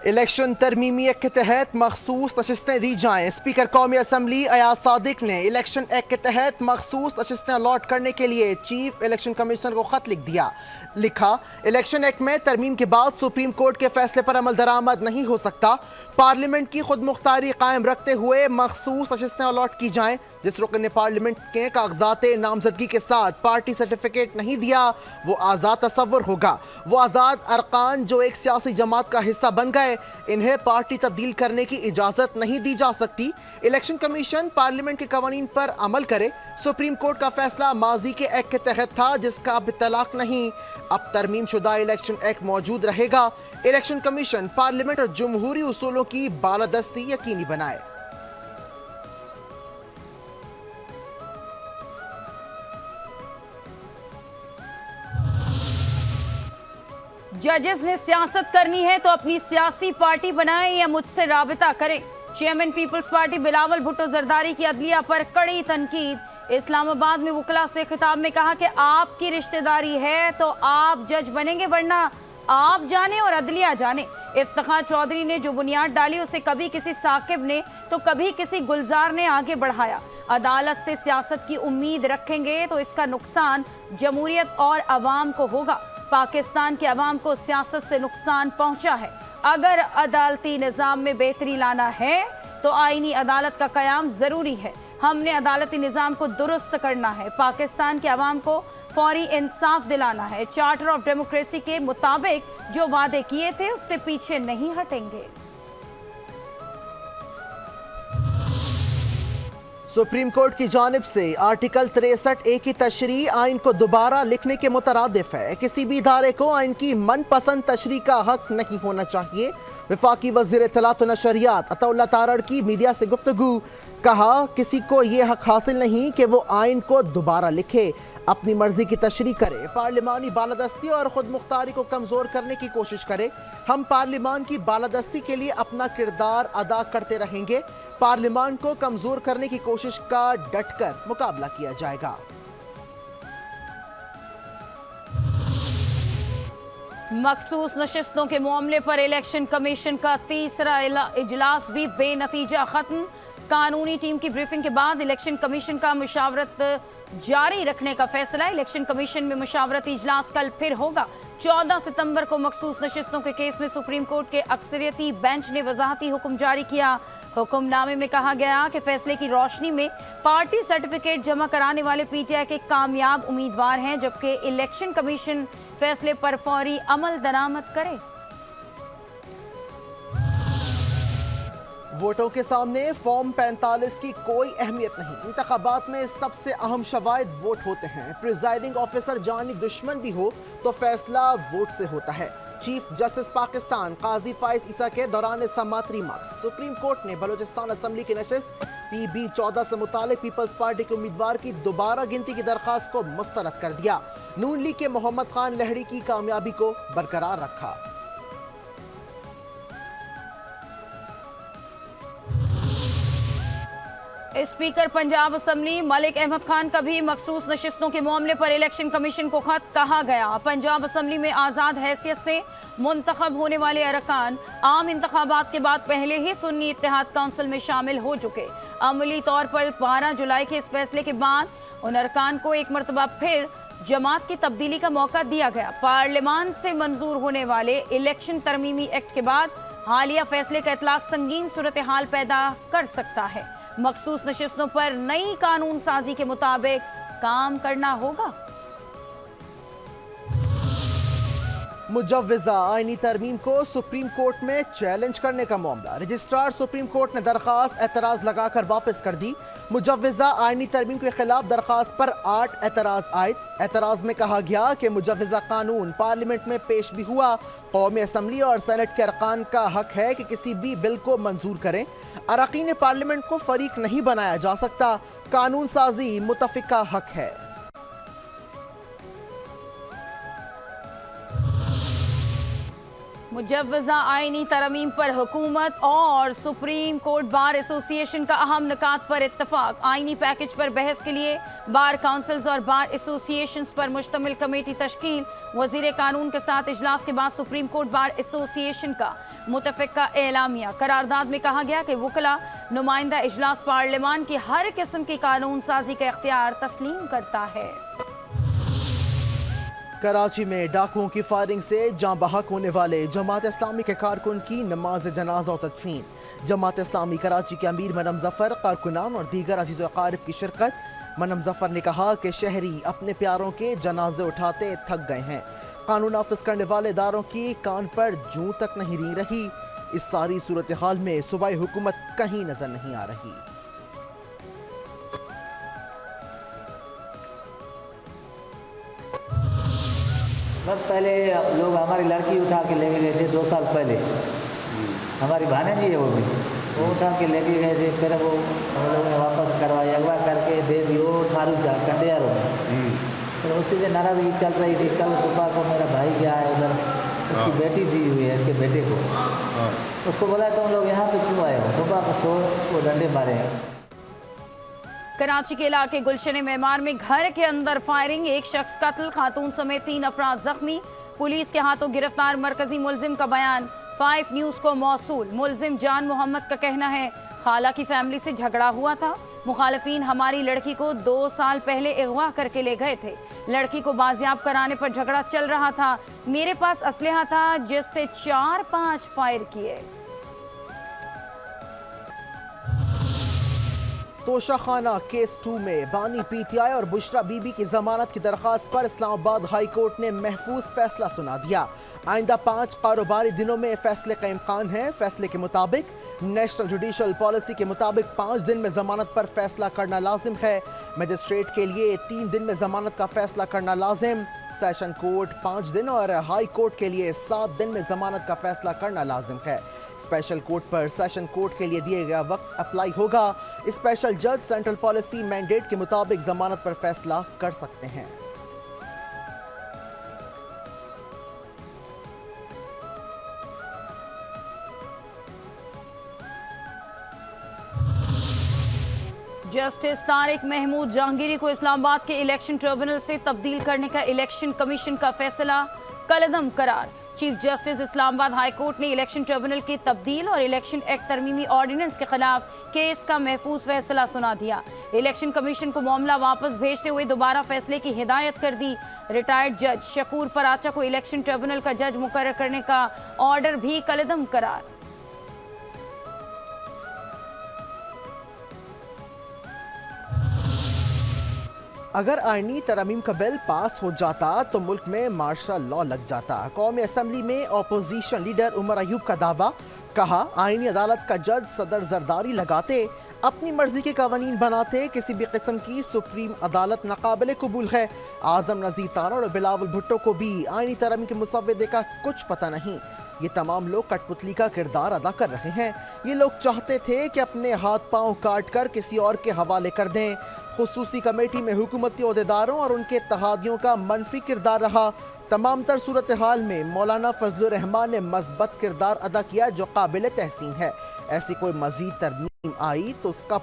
Election तरमीमी act के तहत मखसूस नशिस्तें दी जाएं। स्पीकर कौमी असम्बली अयाज सादिक ने इलेक्शन एक्ट के तहत मखसूस नशिस्तें अलॉट करने के लिए चीफ इलेक्शन कमीशनर को खत लिख दिया। लिखा, इलेक्शन एक्ट में तरमीम के बाद सुप्रीम कोर्ट के फैसले पर अमल दरामद नहीं हो सकता। पार्लियामेंट की खुद मुख्तारी कायम रखते हुए मखसूस नशिस्तें अलॉट की जाएं। जिस रुकन ने पार्लियामेंट के कागजात नामजदगी के साथ पार्टी सर्टिफिकेट नहीं दिया वो आज़ाद तस्वर होगा। वो आज़ाद अरकान जो एक सियासी जमात का हिस्सा बन गए, इन्हें पार्टी तब्दील करने की इजाज़त नहीं दी जा सकती। इलेक्शन कमीशन पार्लियामेंट के कवानीन पर अमल करे। सुप्रीम कोर्ट का फैसला माजी के एक्ट के तहत था जिसका अब तलाक नहीं। अब तरमीम शुदा इलेक्शन एक्ट मौजूद रहेगा। इलेक्शन कमीशन पार्लियामेंट और जमहूरी उसूलों की बालादस्ती यकीनी बनाए। जजेस ने सियासत करनी है तो अपनी सियासी पार्टी बनाएं या मुझसे राबिता करें। चेयरमैन पीपल्स पार्टी बिलावल भुट्टो जरदारी की अदलिया पर कड़ी तनकीद। इस्लामाबाद में वकला से खिताब में कहा कि आपकी रिश्तेदारी है तो आप जज बनेंगे, वरना आप जाने और अदलिया जाने। इफ्तिखार चौधरी ने जो बुनियाद डाली उसे कभी किसी साकिब ने तो कभी किसी गुलजार ने आगे बढ़ाया। अदालत से सियासत की उम्मीद रखेंगे तो इसका नुकसान जमहूरियत और अवाम को होगा। पाकिस्तान के अवाम को सियासत से नुकसान पहुंचा है। अगर अदालती निज़ाम में बेहतरी लाना है तो आईनी अदालत का क़याम ज़रूरी है। हमने अदालती निज़ाम को दुरुस्त करना है। पाकिस्तान के अवाम को फौरी इंसाफ दिलाना है। चार्टर ऑफ डेमोक्रेसी के मुताबिक जो वादे किए थे उससे पीछे नहीं हटेंगे। सुप्रीम कोर्ट की जानिब से आर्टिकल 63A की तशरीह आइन को दोबारा लिखने के मुतरादिफ है। किसी भी इदारे को आइन की मनपसंद तशरीह का हक नहीं होना चाहिए। वफाकी वज़ीर इत्तलात व नशरियात अताउल्लाह तारड़ की मीडिया से गुफ्तगू। कहा, किसी को ये हक हासिल नहीं कि वो आइन को दोबारा लिखे, अपनी मर्जी की तशरीह करे, पार्लिमानी बालादस्ती और खुद मुख्तारी को कमज़ोर करने की कोशिश करे। हम पार्लिमान की बालादस्ती के लिए अपना किरदार अदा करते रहेंगे। पार्लिमान को कमज़ोर करने की कोशिश का डटकर मुकाबला किया जाएगा। मखसूस नशिस्तों के मामले पर इलेक्शन कमीशन का तीसरा इजलास भी बेनतीजा खत्म। कानूनी टीम की ब्रीफिंग के बाद इलेक्शन कमीशन का मुशावरत जारी रखने का फैसला। इलेक्शन कमीशन में मुशावरती इजलास कल फिर होगा। 14 सितंबर को मखसूस नशिस्तों के केस में सुप्रीम कोर्ट के अक्सरियती बेंच ने वजाहती हुक्म जारी किया। हुक्मनामे में कहा गया कि फैसले की रोशनी में पार्टी सर्टिफिकेट जमा कराने वाले पीटीआई के कामयाब उम्मीदवार हैं, जबकि इलेक्शन कमीशन फैसले पर फौरी अमल दरामद करे। वोटों के सामने फॉर्म 45 की कोई अहमियत नहीं। इंतखाबात में सबसे अहम शवायद वोट होते हैं। प्रिजाइडिंग ऑफिसर जानी दुश्मन भी हो तो फैसला वोट से होता है। चीफ जस्टिस पाकिस्तान काजी फाइज ईसा के दौरान समात रिमार्क्स। सुप्रीम कोर्ट ने बलूचिस्तान असम्बली की नशिस्त PB 14 से मुतालिक पीपल्स पार्टी के उम्मीदवार की दोबारा गिनती की दरखास्त को मुस्तरद कर दिया। नून लीग के मोहम्मद खान लहड़ी की कामयाबी को बरकरार रखा। स्पीकर पंजाब असम्बली मलिक अहमद खान का भी मखसूस नशिस्तों के मामले पर इलेक्शन कमीशन को खत कहा गया। पंजाब असम्बली में आज़ाद हैसियत से मुंतखब होने वाले अरकान आम इंतखाबात के बाद पहले ही सुन्नी इत्तेहाद काउंसिल में शामिल हो चुके। अमली तौर पर 12 जुलाई के इस फैसले के बाद उन अरकान को एक मरतबा फिर जमात की तब्दीली का मौका दिया गया। पार्लियामान से मंजूर होने वाले इलेक्शन तरमीमी एक्ट के बाद हालिया फैसले का इतलाक संगीन सूरत हाल पैदा कर सकता है। मखसूस नशिस्तों पर नई कानून साजी के मुताबिक काम करना होगा। मुजव्विज़ा आईनी तरमीम को सुप्रीम कोर्ट में चैलेंज करने का मामला। रजिस्ट्रार सुप्रीम कोर्ट ने दरखास्त एतराज़ लगाकर वापस कर दी। मुजव्विज़ा आईनी तरमीम के खिलाफ दरखास्त पर 8 एतराज़ आए। एतराज़ में कहा गया कि मुजव्विज़ा कानून पार्लियामेंट में पेश भी हुआ। कौमी असम्बली और सेनेट के अरकान का हक है कि किसी भी बिल को मंजूर करें। अरकान पार्लियामेंट को फरीक नहीं बनाया जा सकता। कानून साजी मुतफ़िका हक है। मुजव्वज़ा आईनी तरमीम पर हुकूमत और सुप्रीम कोर्ट बार एसोसिएशन का अहम निकात पर इत्तफाक। आईनी पैकेज पर बहस के लिए बार काउंसिल्स और बार एसोसिएशंस पर मुश्तमिल कमेटी तश्कील। वजीर कानून के साथ इजलास के बाद सुप्रीम कोर्ट बार एसोसिएशन का मुतफिका एलामिया। करारदाद में कहा गया कि वकला नुमाइंदा इजलास पार्लियामान की हर किस्म की कानून साजी का इख्तियार तस्लीम करता है। कराची में डाकुओं की फायरिंग से जाँ बहक होने वाले जमात इस्लामी के कारकुन की नमाज जनाजा और तदफीन। जमात इस्लामी कराची के अमीर मनम जफर, कारकुनान और दीगर अजीज़ व अकारिब की शिरकत। मनम जफर ने कहा कि शहरी अपने प्यारों के जनाजे उठाते थक गए हैं। कानून नाफिज करने वाले इदारों की कान पर जूं तक नहीं री रही। इस सारी सूरत हाल में सूबाई हुकूमत कहीं नजर नहीं आ रही। बस पहले लोग हमारी लड़की उठा के लेके गए थे 2 साल पहले। हमारी भानेजी है वो उठा के लेके गए थे। फिर वो हम लोगों ने वापस करवाया, अगवा करके दे दी वो थारू कंडियारों में। फिर उसी से नाराजगी चल रही थी। कल सुबह को मेरा भाई गया है उधर, उसकी बेटी दी हुई है, उसके बेटे को। उसको बोला तुम लोग यहाँ पे क्यों आए हो? सुबह को छोड़ वो डंडे मारे हैं। कराची के इलाके गुलशन मेमार में घर के अंदर फायरिंग, एक शख्स कत्ल, खातून समेत 3 अफराद जख्मी। पुलिस के हाथों गिरफ्तार मरकजी मुलजिम का बयान 5 न्यूज़ को मौसूल। मुलजिम जान मोहम्मद का कहना है खाला की फैमिली से झगड़ा हुआ था। मुखालिफिन हमारी लड़की को 2 साल पहले अगवा करके ले गए थे। लड़की को बाजियाब कराने पर झगड़ा चल रहा था। मेरे पास असलहा था जिससे 4-5 फायर किए। तोशाखाना केस 2 में बानी पीटीआई और बुशरा बीबी की जमानत की दरखास्त पर इस्लामाबाद हाई कोर्ट ने महफूज फैसला सुना दिया। आइंदा 5 कारोबारी दिनों में फैसले का इम्कान है। फैसले के मुताबिक नेशनल जुडिशल पॉलिसी के मुताबिक 5 दिन में जमानत पर फैसला करना लाजिम है। मजिस्ट्रेट के लिए 3 दिन में जमानत का फैसला करना लाजिम। सेशन कोर्ट 5 दिन और हाई कोर्ट के लिए 7 दिन में जमानत का फैसला करना लाजिम है। स्पेशल कोर्ट पर सेशन कोर्ट के लिए दिए गया वक्त अप्लाई होगा। स्पेशल जज सेंट्रल पॉलिसी मैंडेट के मुताबिक जमानत पर फैसला कर सकते हैं। जस्टिस तारिक महमूद जहांगीरी को इस्लामाबाद के इलेक्शन ट्रिब्यूनल से तब्दील करने का इलेक्शन कमीशन का फैसला कलअदम करार। Chief justice Islamabad high court ने इलेक्शन ट्रिब्यूनल की तब्दील और इलेक्शन एक्ट तरमीमी ऑर्डिनेंस के खिलाफ केस का महफूज फैसला सुना दिया। इलेक्शन कमीशन को मामला वापस भेजते हुए दोबारा फैसले की हिदायत कर दी। रिटायर्ड जज शकूर पराचा को इलेक्शन ट्रिब्यूनल का जज मुकर्रर करने का ऑर्डर भी कलअदम करार। अगर आईनी तरमीम का बिल पास हो जाता तो मुल्क में मार्शल लॉ लग जाता। कौमी असम्बली में अपोजिशन लीडर उमर अयूब का दावा। कहा आईनी अदालत का जज सदर जरदारी लगाते, अपनी मर्जी के कवानीन बनाते, किसी भी किस्म की सुप्रीम अदालत नाकाबिले कबूल है। आजम नजीर ताना और बिलावल भुट्टो को भी आईनी तरमीम के मुसव्वदे का कुछ पता नहीं। ये तमाम लोग कठपुतली का किरदार अदा कर रहे हैं। ये लोग चाहते थे कि अपने हाथ पांव काट कर किसी और के हवाले कर दें। खुसूसी कमेटी में हुकूमती ओहदेदारों और उनके इत्तेहादियों का मनफी किरदार रहा। तमाम तर सूरत हाल में मौलाना फजलुर रहमान ने मस्बत किरदार अदा किया जो काबिल तहसीन है। ऐसी कोई मजीद तरमीम आई तो उसका